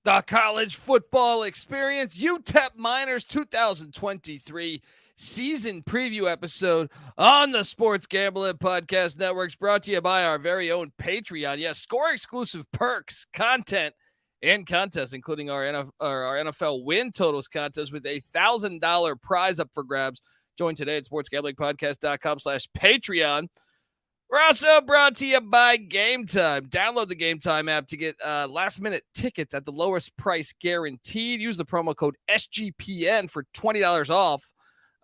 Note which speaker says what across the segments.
Speaker 1: The college football experience, UTEP Miners 2023 season preview episode on the Sports Gambling Podcast Networks, brought to you by our very own Patreon. Yes, score exclusive perks, content, and contests, including our NFL win totals contest with a $1,000 prize up for grabs. Join today at sportsgamblingpodcast.com/Patreon. We're also brought to you by Game Time. Download the Game Time app to get last-minute tickets at the lowest price guaranteed. Use the promo code SGPN for $20 off.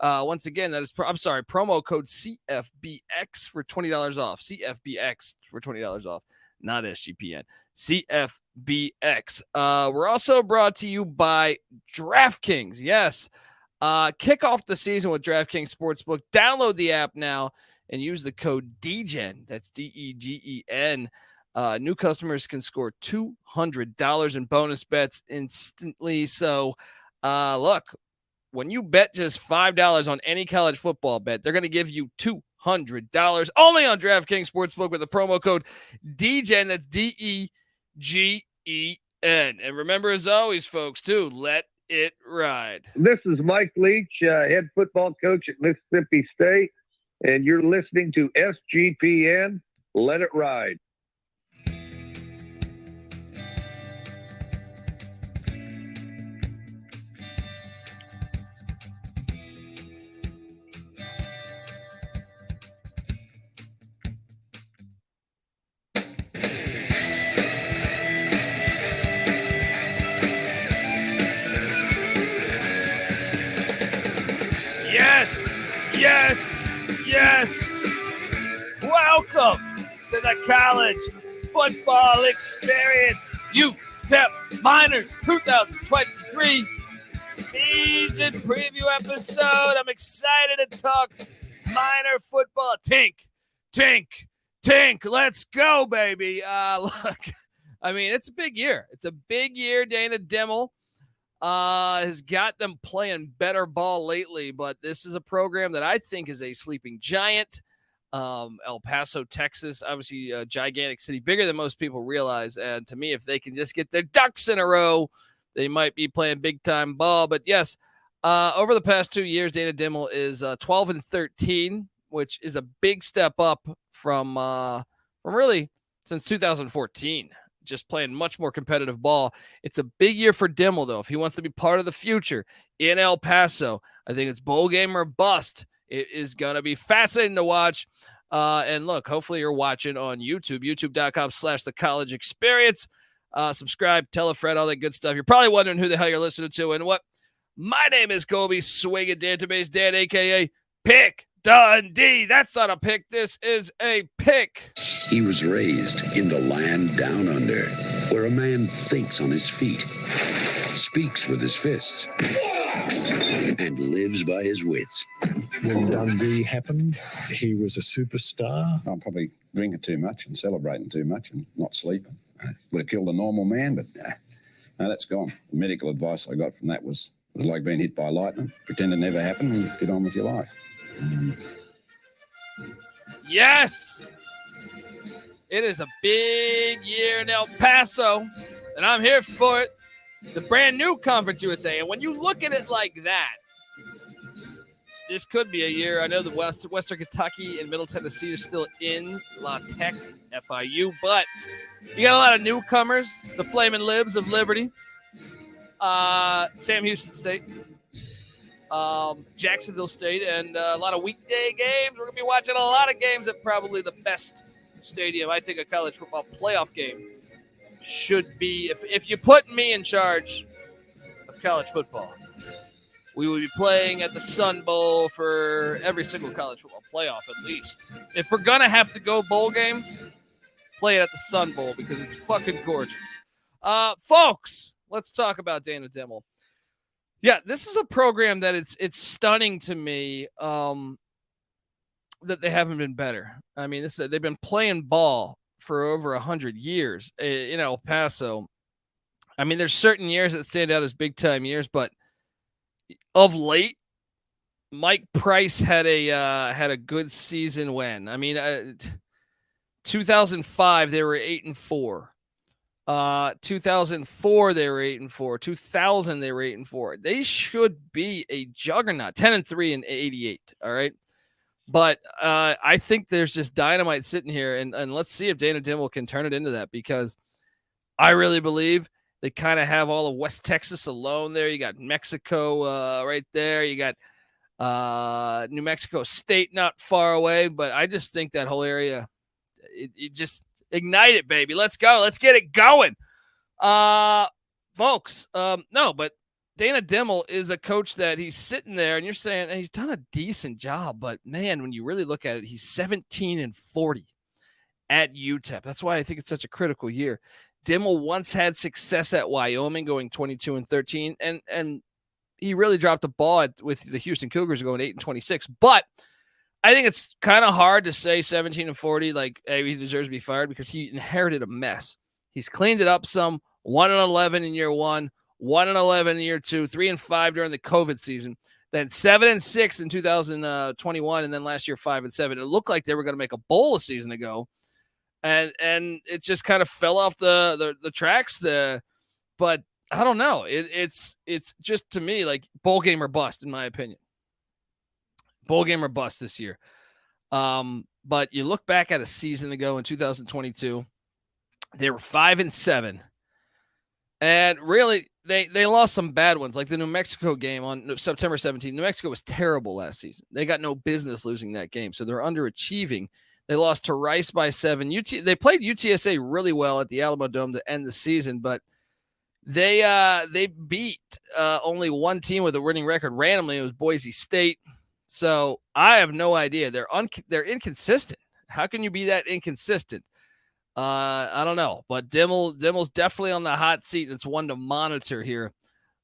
Speaker 1: Once again, that is, promo code CFBX for $20 off. CFBX for $20 off, not SGPN. CFBX. We're also brought to you by DraftKings. Yes. Kick off the season with DraftKings Sportsbook. Download the app now and use the code DEGEN. That's DEGEN. New customers can score $200 in bonus bets instantly. So, look, when you bet just $5 on any college football bet, they're going to give you $200 only on DraftKings Sportsbook with the promo code DEGEN. That's DEGEN. And remember, as always, folks, too, let it ride.
Speaker 2: This is Mike Leach, head football coach at Mississippi State, and you're listening to SGPN. Let it ride.
Speaker 1: Yes. Welcome to the college football experience. UTEP Miners 2023 season preview episode. I'm excited to talk Miner football. Tink. Let's go, baby. Look, I mean, it's a big year. It's a big year. Dana Dimel has got them playing better ball lately, but this is a program that I think is a sleeping giant. El Paso, Texas, obviously a gigantic city, bigger than most people realize. And to me, if they can just get their ducks in a row, they might be playing big time ball. But yes, over the past 2 years, Dana Dimel is 12-13, which is a big step up from really since 2014. Just playing much more competitive ball. It's a big year for Dimel, though. If he wants to be part of the future in El Paso, I think it's bowl game or bust. It is going to be fascinating to watch. And look, hopefully you're watching on YouTube, youtube.com/the college experience. Subscribe, tell a friend, all that good stuff. You're probably wondering who the hell you're listening to and what. My name is Kobe Swinging Database Dan, a.k.a. Pick Dundee. That's not a pick. This is a pick.
Speaker 3: He was raised in the land down under, where a man thinks on his feet, speaks with his fists, and lives by his wits.
Speaker 4: When Dundee happened, he was a superstar.
Speaker 5: I'm probably drinking too much and celebrating too much and not sleeping. I would have killed a normal man, but no, that's gone. The medical advice I got from that was like being hit by lightning. Pretend it never happened and get on with your life.
Speaker 1: Yes! It is a big year in El Paso, and I'm here for it. The brand new Conference USA. And when you look at it like that, this could be a year. I know the Western Kentucky and Middle Tennessee are still in La Tech, FIU, but you got a lot of newcomers, the Flaming Libs of Liberty, Sam Houston State, Jacksonville State, and a lot of weekday games. We're going to be watching a lot of games at probably the best stadium. I think a college football playoff game should be, if you put me in charge of college football, we would be playing at the Sun Bowl for every single college football playoff at least. If we're going to have to go bowl games, play it at the Sun Bowl because it's fucking gorgeous. Folks, let's talk about Dana Dimel. Yeah, this is a program that it's stunning to me that they haven't been better. I mean, they've been playing ball for over 100 years in El Paso. I mean, there's certain years that stand out as big time years, but of late, Mike Price had a good season when, I mean, 2005 they were 8-4. 2004 they were 8-4. 2000 they were 8-4. They should be a juggernaut. 10-3 in 88. All right. But I think there's just dynamite sitting here, and let's see if Dana Dimel can turn it into that, because I really believe they kind of have all of West Texas alone there. You got Mexico right there. You got New Mexico State not far away, but I just think that whole area, it just ignite it, baby. Let's go. Let's get it going. Folks, no, but Dana Dimel is a coach that he's sitting there and you're saying, and he's done a decent job, but man, when you really look at it, he's 17-40 at UTEP. That's why I think it's such a critical year. Dimel once had success at Wyoming, going 22-13, and he really dropped the ball with the Houston Cougars going 8-26. But I think it's kind of hard to say 17-40, like, hey, he deserves to be fired, because he inherited a mess. He's cleaned it up some. 1-11 in year one, 1-11 in year two, 3-5 during the COVID season, then 7-6 in 2021, and then last year 5-7. It looked like they were going to make a bowl a season ago, and it just kind of fell off the tracks. But I don't know. It's just, to me, like bowl game or bust, in my opinion. Bowl game or bust this year. But you look back at a season ago in 2022, they were 5-7. And really, they lost some bad ones, like the New Mexico game on September 17th. New Mexico was terrible last season. They got no business losing that game, so they're underachieving. They lost to Rice by 7. They played UTSA really well at the Alamo Dome to end the season, but they beat only one team with a winning record randomly. It was Boise State. So I have no idea. They're inconsistent. How can you be that inconsistent? I don't know, but Dimmel's definitely on the hot seat, and it's one to monitor here.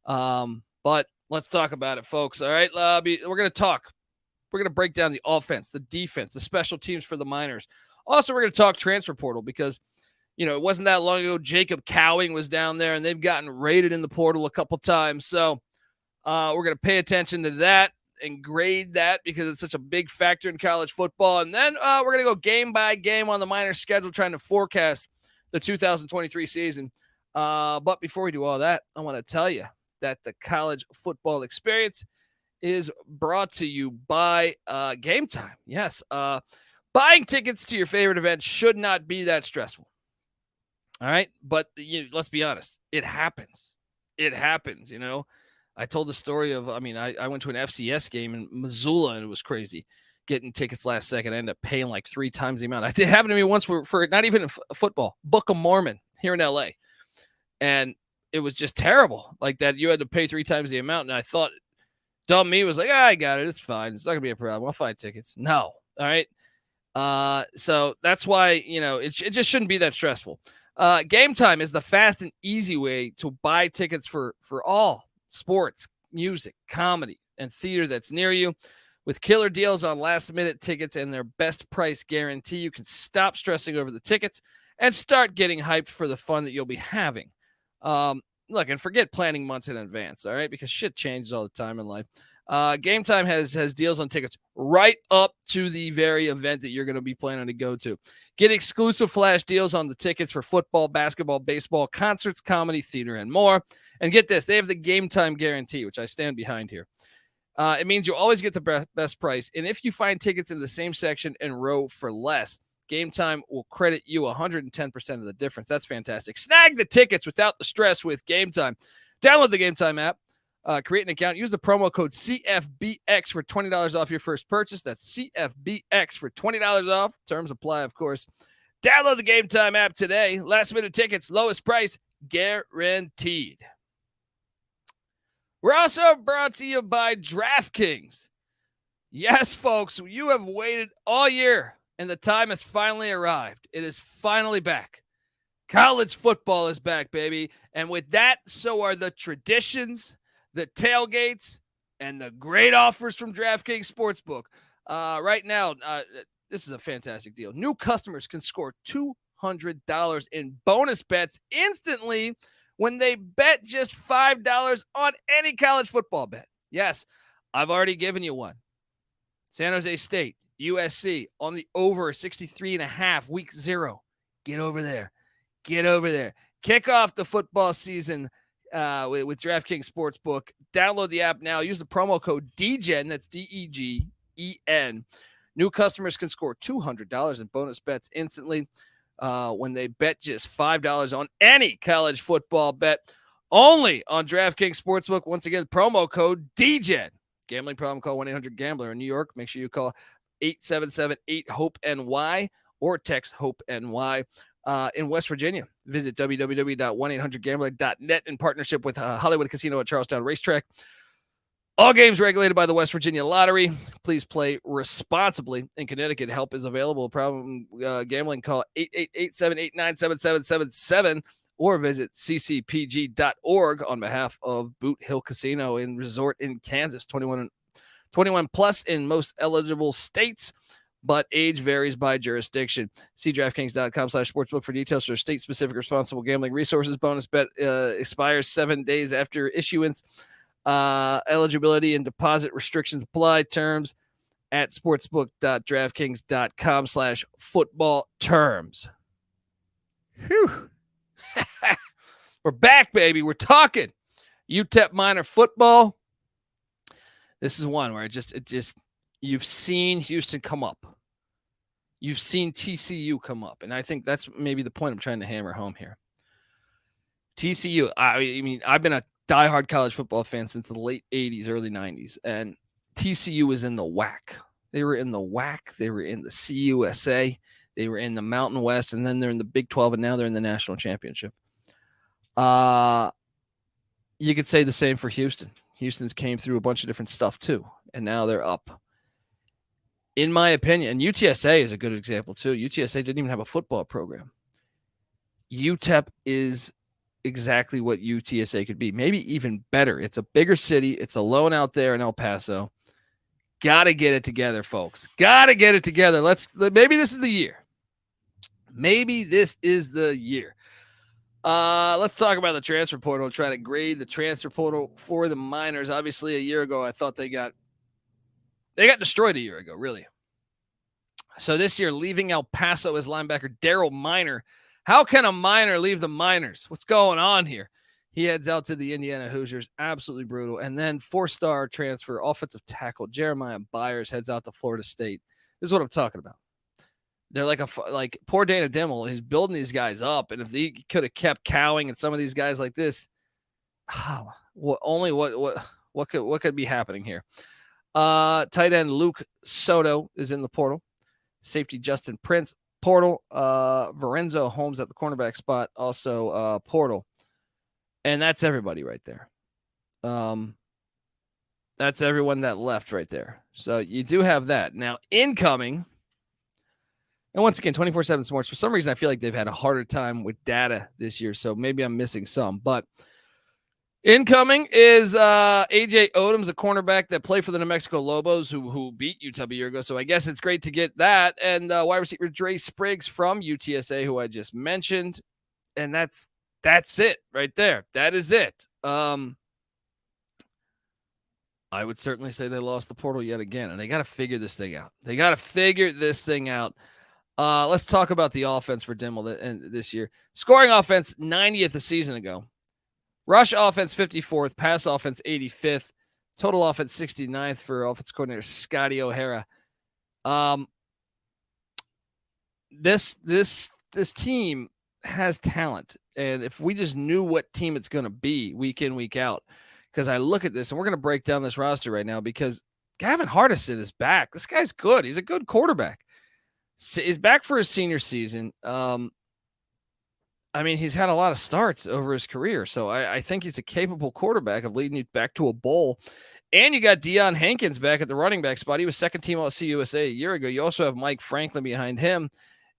Speaker 1: But let's talk about it, folks. All right, we're going to talk. We're going to break down the offense, the defense, the special teams for the Miners. Also, we're going to talk transfer portal, because, it wasn't that long ago Jacob Cowing was down there, and they've gotten raided in the portal a couple times. So we're going to pay attention to that and grade that, because it's such a big factor in college football. And then we're going to go game by game on the Miners schedule, trying to forecast the 2023 season. But before we do all that, I want to tell you that the college football experience is brought to you by Game Time. Yes, buying tickets to your favorite events should not be that stressful. All right, but let's be honest, it happens. It happens, I told the story of, I went to an FCS game in Missoula, and it was crazy getting tickets last second. I ended up paying like 3 times the amount. It happened to me once for not even football, Book of Mormon here in LA. And it was just terrible, like that. You had to pay 3 times the amount. And I thought, dumb me was like, I got it. It's fine. It's not gonna be a problem. I'll find tickets. No. All right. So that's why, it just shouldn't be that stressful. Game Time is the fast and easy way to buy tickets for all sports, music, comedy, and theater that's near you. With killer deals on last-minute tickets and their best price guarantee, you can stop stressing over the tickets and start getting hyped for the fun that you'll be having. Look, and forget planning months in advance, all right? Because shit changes all the time in life. Game Time has deals on tickets right up to the very event that you're going to be planning to go to. Get exclusive flash deals on the tickets for football, basketball, baseball, concerts, comedy, theater, and more. And get this, they have the Game Time guarantee, which I stand behind here. It means you'll always get the best price. And if you find tickets in the same section and row for less, Game Time will credit you 110% of the difference. That's fantastic. Snag the tickets without the stress with Game Time. Download the Game Time app. Create an account. Use the promo code CFBX for $20 off your first purchase. That's CFBX for $20 off. Terms apply, of course. Download the Game Time app today. Last minute tickets, lowest price guaranteed. We're also brought to you by DraftKings. Yes, folks, you have waited all year, and the time has finally arrived. It is finally back. College football is back, baby. And with that, so are the traditions, the tailgates, and the great offers from DraftKings Sportsbook. Right now, this is a fantastic deal. New customers can score $200 in bonus bets instantly when they bet just $5 on any college football bet. Yes, I've already given you one. San Jose State, USC, on the over 63.5, week 0. Get over there. Get over there. Kick off the football season with DraftKings Sportsbook. Download the app now. Use the promo code DGEN. That's DEGEN. New customers can score $200 in bonus bets instantly when they bet just $5 on any college football bet. Only on DraftKings Sportsbook. Once again, promo code DGEN. Gambling problem, call 1-800-GAMBLER. In New York, make sure you call 877-8-HOPE-NY or text HOPE-NY. In West Virginia, visit www.1800gambler.net in partnership with Hollywood Casino at Charlestown Racetrack. All games regulated by the West Virginia Lottery. Please play responsibly. In Connecticut, help is available. Problem gambling, call 888-789-7777 or visit ccpg.org on behalf of Boot Hill Casino and Resort in Kansas. 21 plus in most eligible states, but age varies by jurisdiction. See DraftKings.com/sportsbook for details for state-specific responsible gambling resources. Bonus bet expires 7 days after issuance. Eligibility and deposit restrictions apply. Terms at sportsbook.draftkings.com/football terms. Whew. We're back, baby. We're talking UTEP Miner football. This is one where it just you've seen Houston come up. You've seen TCU come up. And I think that's maybe the point I'm trying to hammer home here. TCU, I mean, I've been a diehard college football fan since the late 80s, early 90s. And TCU was in the WAC. They were in the WAC. They were in the CUSA. They were in the Mountain West. And then they're in the Big 12. And now they're in the national championship. You could say the same for Houston. Houston's came through a bunch of different stuff too. And now they're up. In my opinion, and UTSA is a good example too. UTSA didn't even have a football program. UTEP is exactly what UTSA could be. Maybe even better. It's a bigger city. It's alone out there in El Paso. Got to get it together, folks. Got to get it together. Maybe this is the year. Maybe this is the year. Let's talk about the transfer portal. Try to grade the transfer portal for the Miners. Obviously, a year ago, I thought they got destroyed a year ago, really. So this year, leaving El Paso as linebacker Daryl Miner. How can a Miner leave the Miners? What's going on here? He heads out to the Indiana Hoosiers. Absolutely brutal. And then 4-star transfer offensive tackle Jeremiah Byers heads out to Florida State. This is what I'm talking about. They're like poor Dana Dimel. He's building these guys up. And if he could have kept Cowing and some of these guys like this, what could be happening here? Tight end Luke Soto is in the portal. Safety Justin Prince, portal. Varenzo Holmes at the cornerback spot, also portal. And that's everybody right there. That's everyone that left right there. So you do have that. Now, incoming, and once again, 24/7 Sports, for some reason, I feel like they've had a harder time with data this year, so maybe I'm missing some. But incoming is A.J. Odoms, a cornerback that played for the New Mexico Lobos, who beat UTEP a year ago. So I guess it's great to get that. And wide receiver Dre Spriggs from UTSA, who I just mentioned. And that's it right there. That is it. I would certainly say they lost the portal yet again, and they got to figure this thing out. Let's talk about the offense for Dimel this year. Scoring offense, 90th a season ago. Rush offense, 54th. Pass offense, 85th. Total offense, 69th for offense coordinator Scotty O'Hara. This team has talent, and if we just knew what team it's going to be week in, week out, because I look at this, and we're going to break down this roster right now because Gavin Hardison is back. This guy's good. He's a good quarterback. He's back for his senior season. I mean, he's had a lot of starts over his career, so I think he's a capable quarterback of leading you back to a bowl. And you got Deion Hankins back at the running back spot. He was second team all CUSA a year ago. You also have Mike Franklin behind him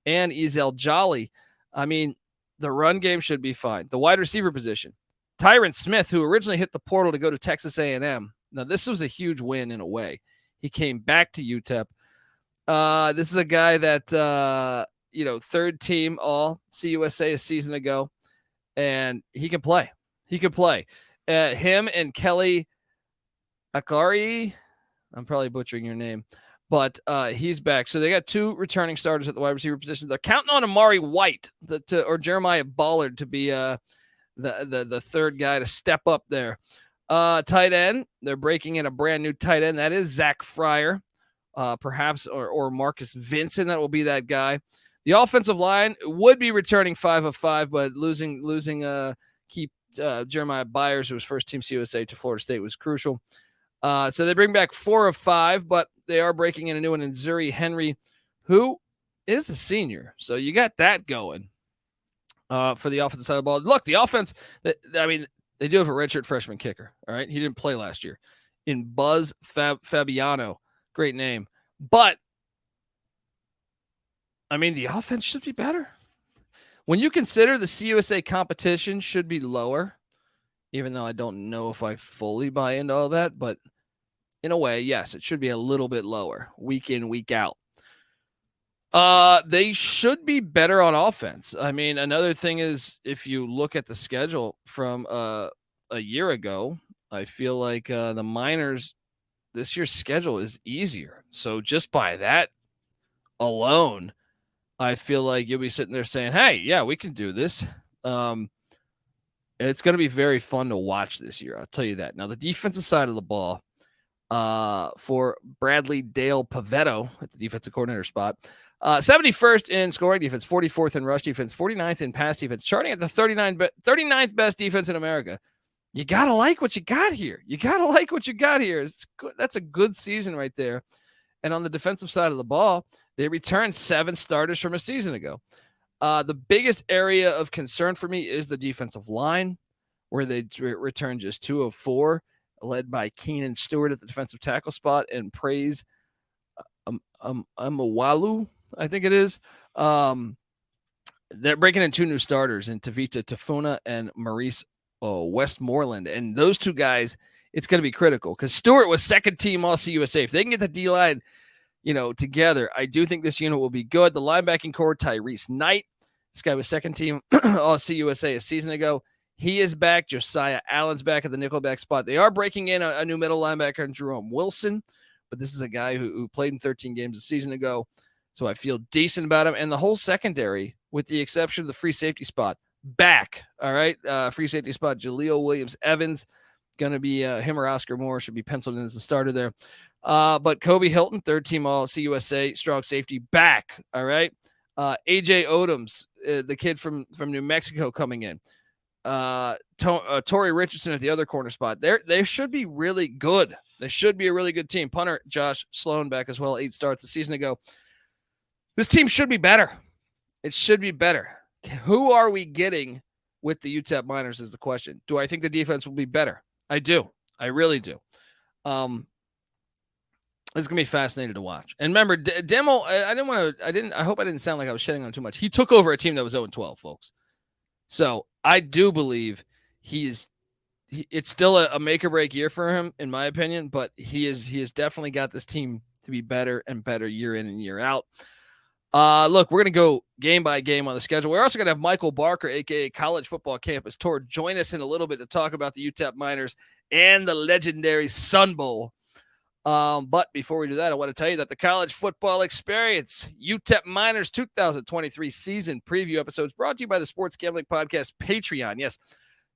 Speaker 1: and Ezel Jolly. I mean, the run game should be fine. The wide receiver position, Tyrin Smith, who originally hit the portal to go to Texas A&M. Now, this was a huge win in a way. He came back to UTEP. This is a guy that, third team all CUSA a season ago, and he can play. Him and Kelly Akharaiyi, I'm probably butchering your name, but he's back. So they got 2 returning starters at the wide receiver position. They're counting on Emari White or Jeremiah Ballard to be the third guy to step up there. Tight end, they're breaking in a brand new tight end. That is Zach Fryar, perhaps, or Marcus Vincent. That will be that guy. The offensive line would be returning 5 of 5, but losing Jeremiah Byers, who was first team CUSA to Florida State, was crucial. So they bring back 4 of 5, but they are breaking in a new one in Zuri Henry, who is a senior. So you got that going for the offensive side of the ball. Look, the offense, they do have a redshirt freshman kicker. All right. He didn't play last year in Buzz Fabiano. Great name. But the offense should be better. When you consider the CUSA competition should be lower, even though I don't know if I fully buy into all that, but in a way, yes, it should be a little bit lower week in, week out. They should be better on offense. Another thing is, if you look at the schedule from a year ago, I feel like the Miners, this year's schedule is easier. So just by that alone, I feel like you'll be sitting there saying, hey, yeah, we can do this. It's going to be very fun to watch this year. I'll tell you that. Now, the defensive side of the ball for Bradley Dale Pavetto at the defensive coordinator spot, 71st in scoring defense, 44th in rush defense, 49th in pass defense, charting at the 39th best defense in America. You got to like what you got here. It's good. That's a good season right there. And on the defensive side of the ball, they returned 7 starters from a season ago. The biggest area of concern for me is the defensive line, where they returned just 2 of 4, led by Keenan Stewart at the defensive tackle spot and Praise Amawalu, I think it is. They're breaking in 2 new starters in Tavita Tafuna and Maurice Westmoreland. And those 2 guys, it's going to be critical because Stewart was second team all CUSA. If they can get the D-line, together, I do think this unit will be good. The linebacking core, Tyrese Knight. This guy was second team all CUSA a season ago. He is back. Josiah Allen's back at the nickelback spot. They are breaking in a new middle linebacker, Jerome Wilson, but this is a guy who played in 13 games a season ago. So I feel decent about him. And the whole secondary, with the exception of the free safety spot, back. All right. Free safety spot, Jaleel Williams-Evans. Going to be him or Oscar Moore should be penciled in as the starter there. But Kobe Hilton, third team all CUSA, strong safety, back. All right. AJ Odoms, the kid from New Mexico, coming in. Torrey Richardson at the other corner spot. They should be really good. They should be a really good team. Punter Josh Sloan back as well, 8 starts a season ago. This team should be better. It should be better. Who are we getting with the UTEP Miners is the question. Do I think the defense will be better? I do. I really do. It's going to be fascinating to watch. And remember, Dimel, I hope I didn't sound like I was shedding on him too much. He took over a team that was 0-12, folks. So I do believe it's still a make or break year for him, in my opinion, but he has definitely got this team to be better and better year in and year out. Look, we're going to go game by game on the schedule. We're also going to have Michael Barker, a.k.a. College Football Campus Tour, join us in a little bit to talk about the UTEP Miners and the legendary Sun Bowl. But before we do that, I want to tell you that the College Football Experience, UTEP Miners 2023 season preview episodes brought to you by the Sports Gambling Podcast Patreon. Yes,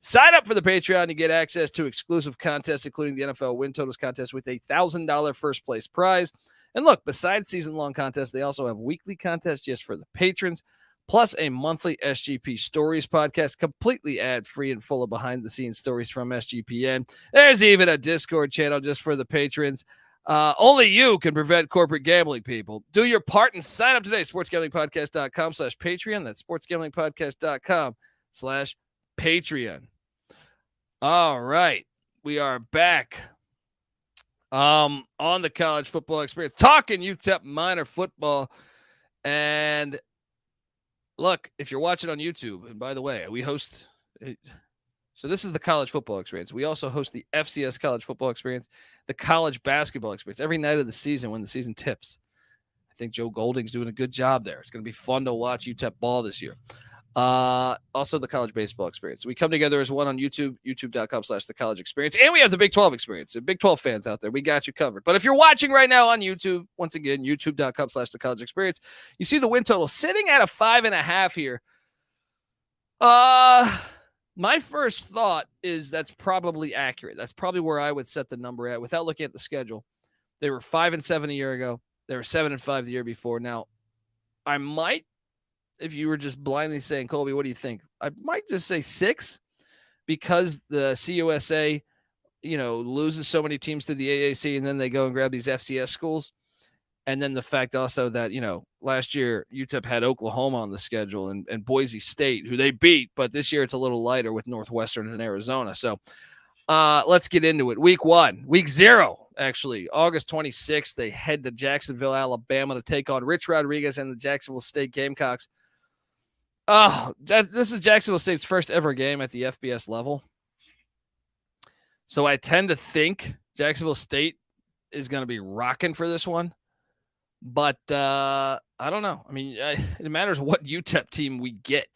Speaker 1: sign up for the Patreon to get access to exclusive contests, including the NFL Win Totals contest with a $1,000 first place prize. And look, besides season-long contests, they also have weekly contests just for the patrons, plus a monthly SGP Stories podcast, completely ad-free and full of behind-the-scenes stories from SGPN. There's even a Discord channel just for the patrons. Only you can prevent corporate gambling, people. Do your part and sign up today. sportsgamblingpodcast.com/Patreon. That's sportsgamblingpodcast.com/Patreon. All right. We are back. On the College Football Experience, talking UTEP Miner football. And look, if you're watching on YouTube, and by the way, we host, so this is the College Football Experience. We also host the FCS College Football Experience, the College Basketball Experience, every night of the season when the season tips. I think Joe Golding's doing a good job there. It's going to be fun to watch UTEP ball this year. Also the college baseball experience. We come together as one on YouTube, youtube.com/the college experience. And we have the Big 12 experience. So Big 12 fans out there, we got you covered. But if you're watching right now on YouTube, once again, youtube.com/the college experience, you see the win total sitting at a 5.5 here. My first thought is that's probably accurate. That's probably where I would set the number at without looking at the schedule. They were 5-7 a year ago. They were 7-5 the year before. Now, I might, if you were just blindly saying, Colby, what do you think? I might just say 6 because the CUSA, loses so many teams to the AAC and then they go and grab these FCS schools. And then the fact also that, last year UTEP had Oklahoma on the schedule and Boise State, who they beat, but this year it's a little lighter with Northwestern and Arizona. So let's get into it. Week 0, actually, August 26th, they head to Jacksonville, Alabama to take on Rich Rodriguez and the Jacksonville State Gamecocks. Oh, this is Jacksonville State's first ever game at the FBS level. So I tend to think Jacksonville State is going to be rocking for this one. But I don't know. I mean, it matters what UTEP team we get.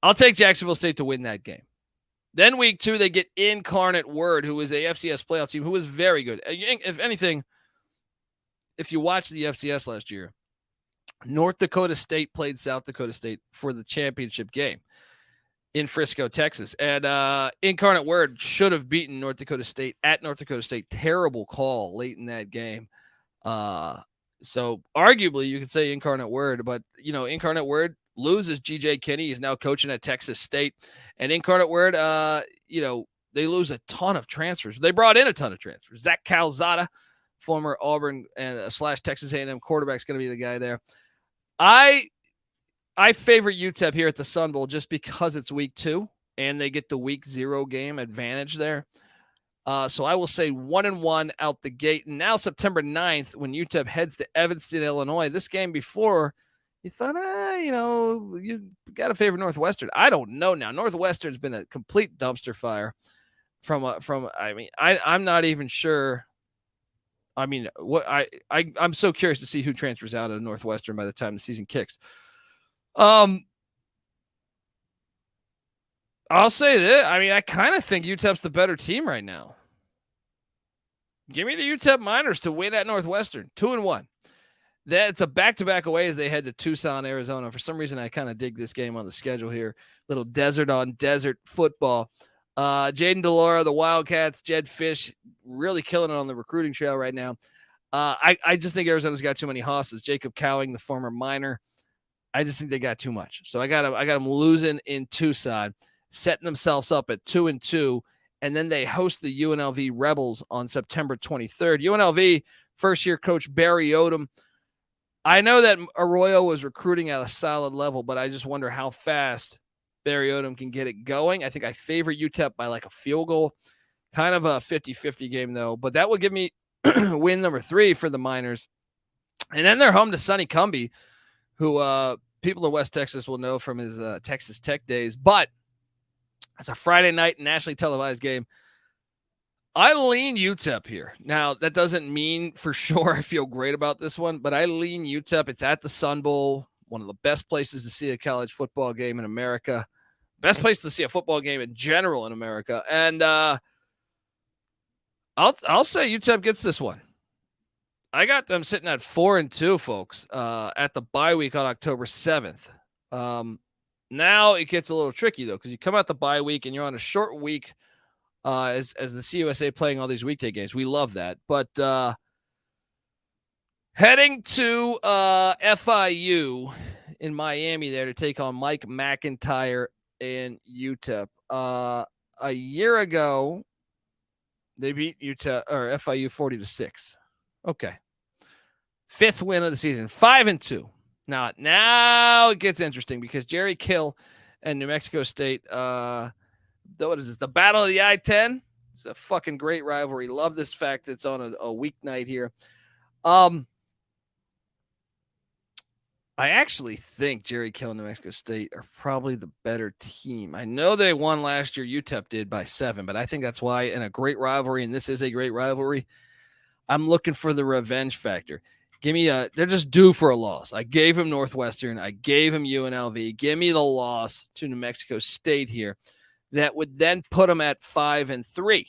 Speaker 1: I'll take Jacksonville State to win that game. Then week 2, they get Incarnate Word, who is a FCS playoff team, who was very good. If anything, if you watched the FCS last year, North Dakota State played South Dakota State for the championship game in Frisco, Texas. And Incarnate Word should have beaten North Dakota State at North Dakota State. Terrible call late in that game. So arguably you could say Incarnate Word, but Incarnate Word loses GJ Kinney. He's now coaching at Texas State, and Incarnate Word, they lose a ton of transfers. They brought in a ton of transfers. Zach Calzada, former Auburn and / Texas A&M quarterback, is going to be the guy there. I favor UTEP here at the Sun Bowl just because it's week 2 and they get the week 0 game advantage there. So I will say 1-1 out the gate. And now September 9th, when UTEP heads to Evanston, Illinois, this game before, you thought, you got to favor Northwestern. I don't know now. Northwestern's been a complete dumpster fire I'm not even sure. I mean, I'm so curious to see who transfers out of Northwestern by the time the season kicks. I'll say this. I mean, I kind of think UTEP's the better team right now. Give me the UTEP Miners to win at Northwestern. 2-1. That's a back-to-back away as they head to Tucson, Arizona. For some reason, I kind of dig this game on the schedule here. Little desert-on-desert football. Jaden Delora, the Wildcats, Jed Fish, really killing it on the recruiting trail right now. I just think Arizona's got too many hosses. Jacob Cowing, the former Miner. I just think they got too much. So I got them losing in Tucson, setting themselves up at 2-2, and then they host the UNLV Rebels on September 23rd. UNLV, first-year coach Barry Odom. I know that Arroyo was recruiting at a solid level, but I just wonder how fast Barry Odom can get it going. I think I favor UTEP by like a field goal. Kind of a 50-50 game, though. But that will give me win number 3 for the Miners. And then they're home to Sonny Cumbie, who people in West Texas will know from his Texas Tech days. But it's a Friday night nationally televised game. I lean UTEP here. Now, that doesn't mean for sure I feel great about this one, but I lean UTEP. It's at the Sun Bowl, one of the best places to see a college football game in America. Best place to see a football game in general in America. And I'll say UTEP gets this one. I got them sitting at 4-2, folks, at the bye week on October 7th. Now it gets a little tricky, though, because you come out the bye week and you're on a short week as the CUSA playing all these weekday games. We love that. But heading to FIU in Miami there to take on Mike McIntyre and UTEP. A year ago, they beat UTEP or FIU 40-6. Okay. 5th win of the season, 5-2. Now it gets interesting because Jerry Kill and New Mexico State, what is this? The Battle of the I-10. It's a fucking great rivalry. Love this fact it's on a weeknight here. I actually think Jerry Kill and New Mexico State are probably the better team. I know they won last year. UTEP did by 7, but I think that's why in a great rivalry, and this is a great rivalry, I'm looking for the revenge factor. they're just due for a loss. I gave him Northwestern. I gave him UNLV. Give me the loss to New Mexico State here. That would then put them at 5-3.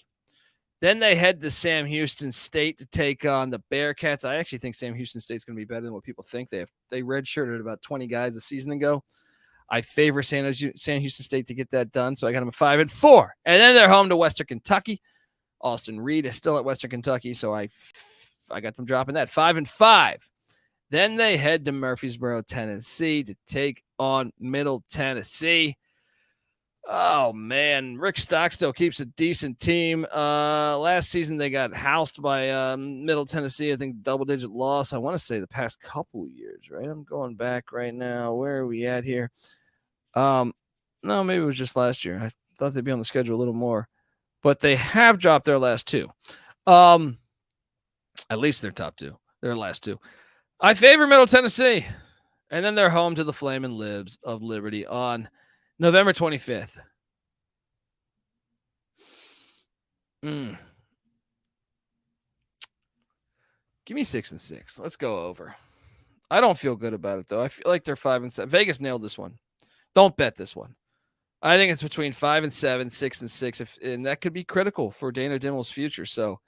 Speaker 1: Then they head to Sam Houston State to take on the Bearcats. I actually think Sam Houston State's going to be better than what people think. They redshirted about 20 guys a season ago. I favor San Houston State to get that done, so I got them at 5-4. And then they're home to Western Kentucky. Austin Reed is still at Western Kentucky, so I got them dropping that 5-5. Then they head to Murfreesboro, Tennessee to take on Middle Tennessee. Oh, man. Rick Stockstill keeps a decent team. Last season, they got housed by Middle Tennessee. I think double-digit loss. I want to say the past couple years, right? I'm going back right now. Where are we at here? No, maybe it was just last year. I thought they'd be on the schedule a little more. But they have dropped their last two. At least their top two. Their last two. I favor Middle Tennessee. And then they're home to the Flamin' Libs of Liberty on November 25th. Give me 6-6. Let's go over. I don't feel good about it, though. I feel like they're 5-7. Vegas nailed this one. Don't bet this one. I think it's between 5-7, 6-6, and that could be critical for Dana Dimel's future. So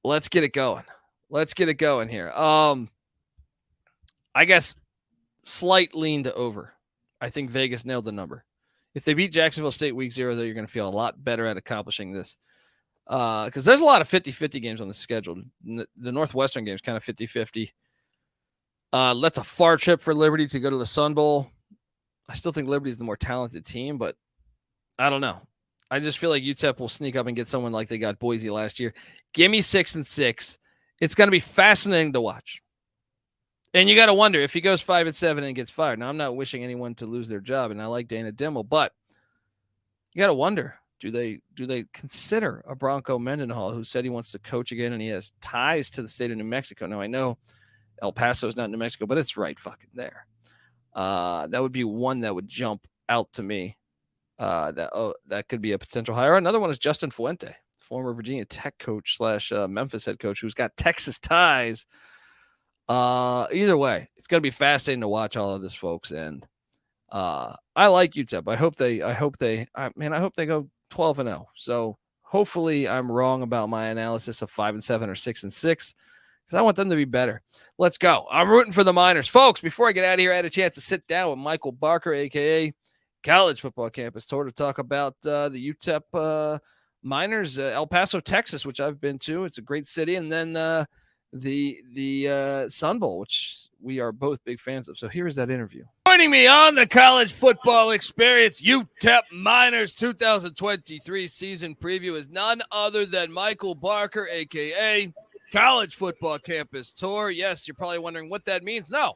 Speaker 1: let's get it going. Let's get it going here. I guess slight lean to over. I think Vegas nailed the number. If they beat Jacksonville State week 0, though, you're going to feel a lot better at accomplishing this. Because there's a lot of 50-50 games on the schedule. The Northwestern game is kind of 50-50. That's a far trip for Liberty to go to the Sun Bowl. I still think Liberty is the more talented team, but I don't know. I just feel like UTEP will sneak up and get someone like they got Boise last year. Give me 6-6. It's going to be fascinating to watch. And you got to wonder if he goes 5-7 and gets fired. Now, I'm not wishing anyone to lose their job, and I like Dana Dimel, but you got to wonder, do they consider a Bronco Mendenhall who said he wants to coach again and he has ties to the state of New Mexico? Now, I know El Paso is not New Mexico, but it's right fucking there. That would be one that would jump out to me. That could be a potential hire. Another one is Justin Fuente, former Virginia Tech coach / Memphis head coach, who's got Texas ties. Either way, it's going to be fascinating to watch all of this, folks. And I like UTEP. I hope they go 12-0. So hopefully I'm wrong about my analysis of 5-7 or 6-6. Because I want them to be better. Let's go. I'm rooting for the Miners. Folks, before I get out of here, I had a chance to sit down with Michael Barker, a.k.a. College Football Campus Tour, to talk about the UTEP Miners, El Paso, Texas, which I've been to. It's a great city. And then the Sun Bowl, which we are both big fans of. So here's that interview. Joining me on the College Football Experience UTEP Miners 2023 season preview is none other than Michael Barker, a.k.a. College Football Campus Tour. Yes, you're probably wondering what that means. No.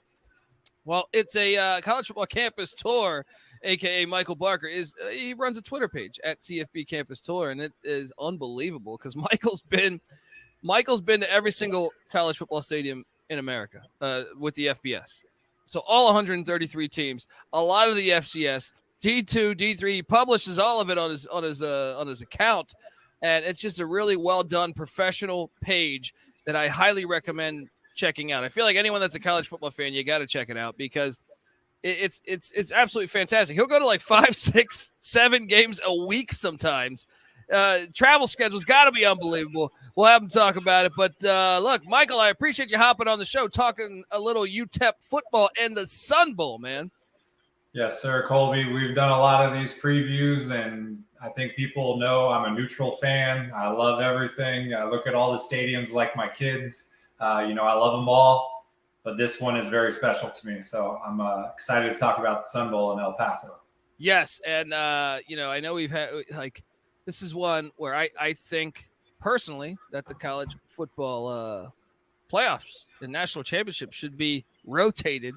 Speaker 1: Well, it's a College Football Campus Tour, a.k.a. Michael Barker. He runs a Twitter page at CFB Campus Tour, and it is unbelievable because Michael's been to every single college football stadium in America with the FBS. So all 133 teams, a lot of the FCS, D2, D3. He publishes all of it on his account, and it's just a really well done professional page that I highly recommend checking out. I feel like anyone that's a college football fan, you got to check it out because it's absolutely fantastic. He'll go to like 5, 6, 7 games a week sometimes. Travel schedule's got to be unbelievable. We'll have him talk about it. But look, Michael, I appreciate you hopping on the show, talking a little UTEP football and the Sun Bowl, man.
Speaker 6: Yes, sir, Colby. We've done a lot of these previews, and I think people know I'm a neutral fan. I love everything. I look at all the stadiums like my kids. I love them all. But this one is very special to me. So I'm excited to talk about the Sun Bowl in El Paso.
Speaker 1: Yes, and, I know we've had, this is one where I think personally that the college football playoffs and national championship should be rotated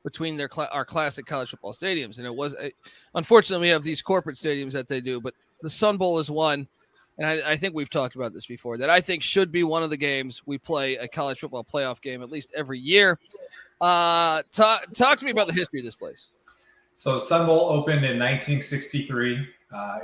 Speaker 1: between our classic college football stadiums. And it was, unfortunately, we have these corporate stadiums that they do, but the Sun Bowl is one. And I think we've talked about this before, that I think should be one of the games we play a college football playoff game at least every year. Talk to me about the history of this place.
Speaker 6: So Sun Bowl opened in 1963.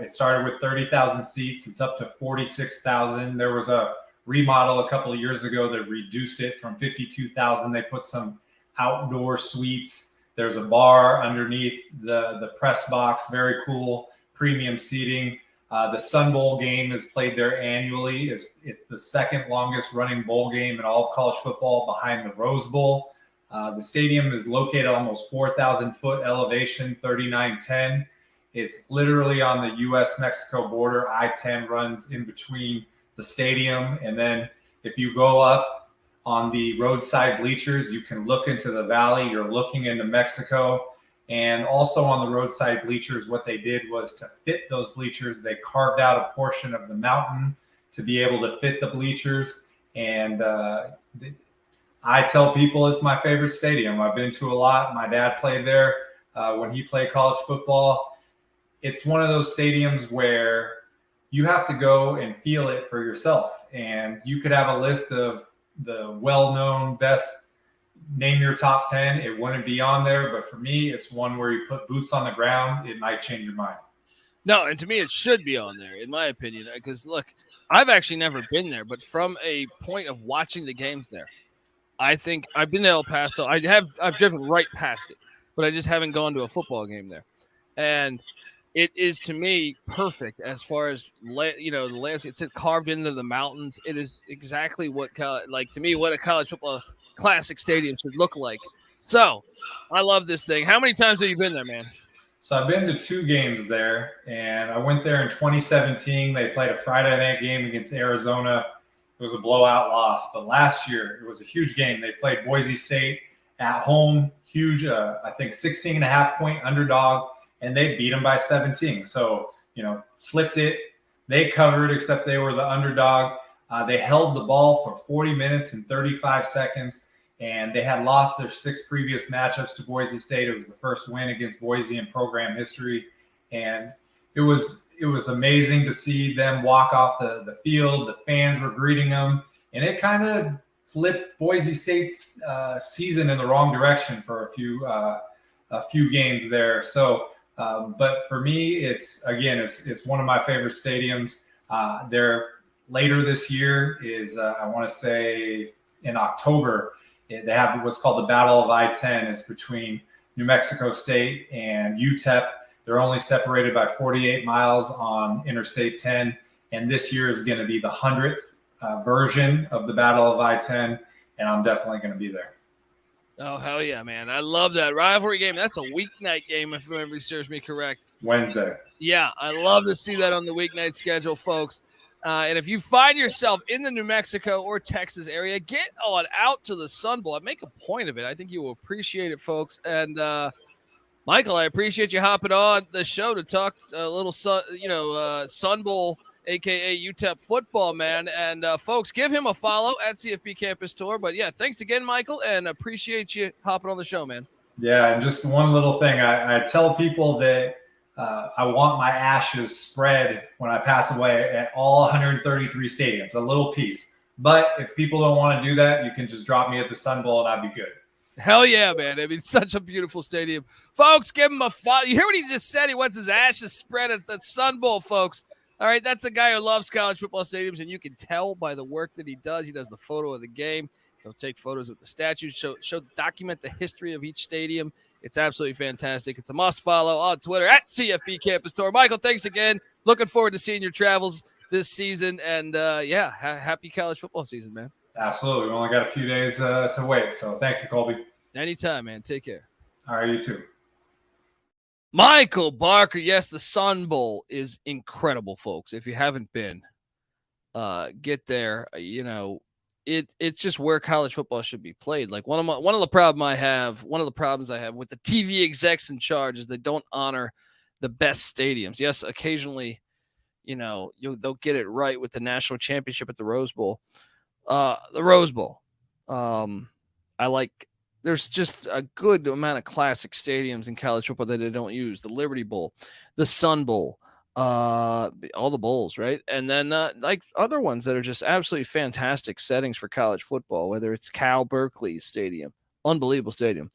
Speaker 6: It started with 30,000 seats. It's up to 46,000. There was a remodel a couple of years ago. They reduced it from 52,000. They put some outdoor suites. There's a bar underneath the press box. Very cool, premium seating. The Sun Bowl game is played there annually. It's the second longest running bowl game in all of college football, behind the Rose Bowl. The stadium is located at almost 4,000 foot elevation, 3910. It's literally on the U.S.-Mexico border. I-10 runs in between the stadium. And then if you go up on the roadside bleachers, you can look into the valley. You're looking into Mexico. And also on the roadside bleachers, what they did was to fit those bleachers, they carved out a portion of the mountain to be able to fit the bleachers. And I tell people it's my favorite stadium. I've been to a lot. My dad played there when he played college football. It's one of those stadiums where you have to go and feel it for yourself. And you could have a list of the well-known best, name your top 10. It wouldn't be on there. But for me, it's one where you put boots on the ground. It might change your mind.
Speaker 1: No, and to me, it should be on there, in my opinion. Because, look, I've actually never been there. But from a point of watching the games there, I think I've been to El Paso. I've driven right past it. But I just haven't gone to a football game there. And it is, to me, perfect as far as, the landscape. It's carved into the mountains. It is exactly what, to me, what a college football classic stadium should look like. So, I love this thing. How many times have you been there, man?
Speaker 6: So I've been to 2 games there, and I went there in 2017. They played a Friday night game against Arizona. It was a blowout loss. But last year, it was a huge game. They played Boise State at home, huge, I think 16.5-point underdog. And they beat them by 17. So, flipped it. They covered, except they were the underdog. They held the ball for 40 minutes and 35 seconds, and they had lost their 6 previous matchups to Boise State. It was the first win against Boise in program history. And it was amazing to see them walk off the field. The fans were greeting them, and it kind of flipped Boise State's season in the wrong direction for a few games there. So, but for me, it's one of my favorite stadiums. They're later this year is, I want to say in October, they have what's called the Battle of I-10. It's between New Mexico State and UTEP. They're only separated by 48 miles on Interstate 10. And this year is going to be the 100th version of the Battle of I-10. And I'm definitely going to be there.
Speaker 1: Oh, hell yeah, man. I love that rivalry game. That's a weeknight game, if memory serves me correct.
Speaker 6: Wednesday.
Speaker 1: Yeah, I love to see that on the weeknight schedule, folks. And if you find yourself in the New Mexico or Texas area, get on out to the Sun Bowl. I make a point of it. I think you will appreciate it, folks. And, Michael, I appreciate you hopping on the show to talk a little, Sun Bowl, a.k.a. UTEP football, man. And, folks, give him a follow at CFB Campus Tour. But, yeah, thanks again, Michael, and appreciate you hopping on the show, man.
Speaker 6: Yeah, and just one little thing. I tell people that I want my ashes spread when I pass away at all 133 stadiums, a little piece. But if people don't want to do that, you can just drop me at the Sun Bowl, and I'd be good.
Speaker 1: Hell yeah, man. I mean, it's such a beautiful stadium. Folks, give him a follow. You hear what he just said? He wants his ashes spread at the Sun Bowl, folks. All right, that's a guy who loves college football stadiums, and you can tell by the work that he does. He does the photo of the game. He'll take photos of the statues, document the history of each stadium. It's absolutely fantastic. It's a must follow on Twitter at CFB Campus Tour. Michael, thanks again. Looking forward to seeing your travels this season. And, happy college football season, man.
Speaker 6: Absolutely. We only got a few days to wait. So thank you, Colby.
Speaker 1: Anytime, man. Take care.
Speaker 6: All right, you too.
Speaker 1: Michael Barker. Yes, the Sun Bowl is incredible, folks. If you haven't been, get there. It's just where college football should be played. Like one of the problems I have with the TV execs in charge is they don't honor the best stadiums. Yes, occasionally, they'll get it right with the national championship at the Rose Bowl. There's just a good amount of classic stadiums in college football that they don't use. The Liberty Bowl, the Sun Bowl, all the bowls, right? And then like other ones that are just absolutely fantastic settings for college football, whether it's Cal Berkeley Stadium, unbelievable stadium.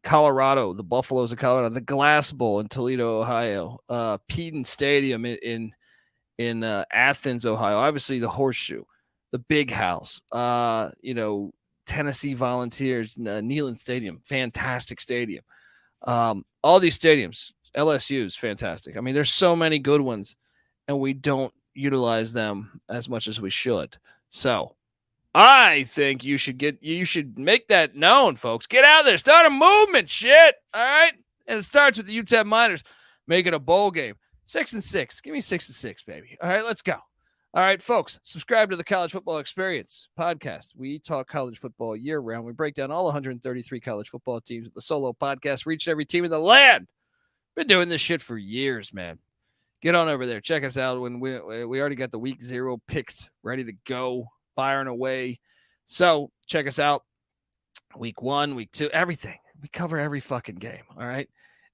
Speaker 1: Colorado, the Buffaloes of Colorado, the Glass Bowl in Toledo, Ohio, Peden Stadium in in Athens, Ohio. Obviously, the Horseshoe, the Big House, Tennessee Volunteers, Neyland Stadium, fantastic stadium. All these stadiums, LSU is fantastic. I mean, there's so many good ones, and we don't utilize them as much as we should. So I think you should make that known, folks. Get out there, start a movement, shit. All right. And it starts with the UTEP Miners. Make it a bowl game. 6-6. Give me 6-6, baby. All right, let's go. All right, folks, subscribe to the College Football Experience podcast. We talk college football year round. We break down all 133 college football teams with the solo podcast, reaching every team in the land. Been doing this shit for years, man. Get on over there. Check us out. When we already got the week 0 picks ready to go, firing away. So check us out. Week 1, week 2, everything. We cover every fucking game, all right?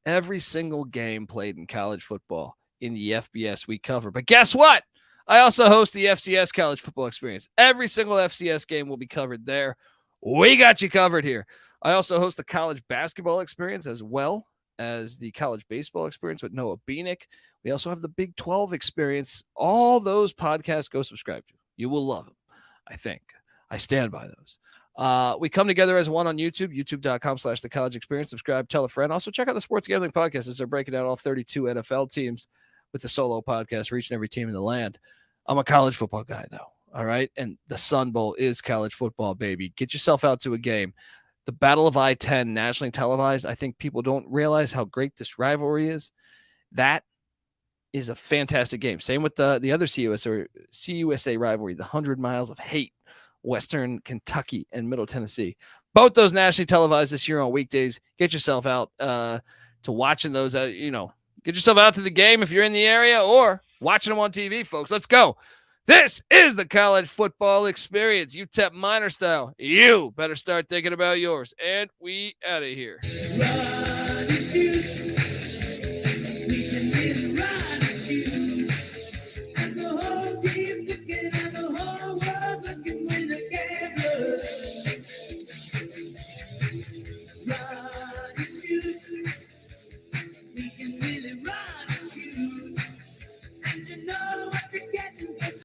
Speaker 1: Every single game played in college football in the FBS we cover. But guess what? I also host the FCS College Football Experience. Every single FCS game will be covered there. We got you covered here. I also host the College Basketball Experience as well as the College Baseball Experience with Noah Beanick. We also have the Big 12 Experience. All those podcasts, go subscribe to. You will love them, I think. I stand by those. We come together as one on YouTube, youtube.com/The College Experience. Subscribe, tell a friend. Also, check out the Sports Gambling Podcast as they're breaking down all 32 NFL teams with the solo podcast, reaching every team in the land. I'm a college football guy, though, all right? And the Sun Bowl is college football, baby. Get yourself out to a game. The Battle of I-10, nationally televised. I think people don't realize how great this rivalry is. That is a fantastic game. Same with the other CUSA rivalry, the 100 Miles of Hate, Western Kentucky and Middle Tennessee. Both those nationally televised this year on weekdays. Get yourself out to watching those, Get yourself out to the game if you're in the area or watching them on TV, folks. Let's go. This is the College Football Experience, UTEP Miner style. You better start thinking about yours. And we out of here.
Speaker 7: We can really run and shoot, and you know what you're getting.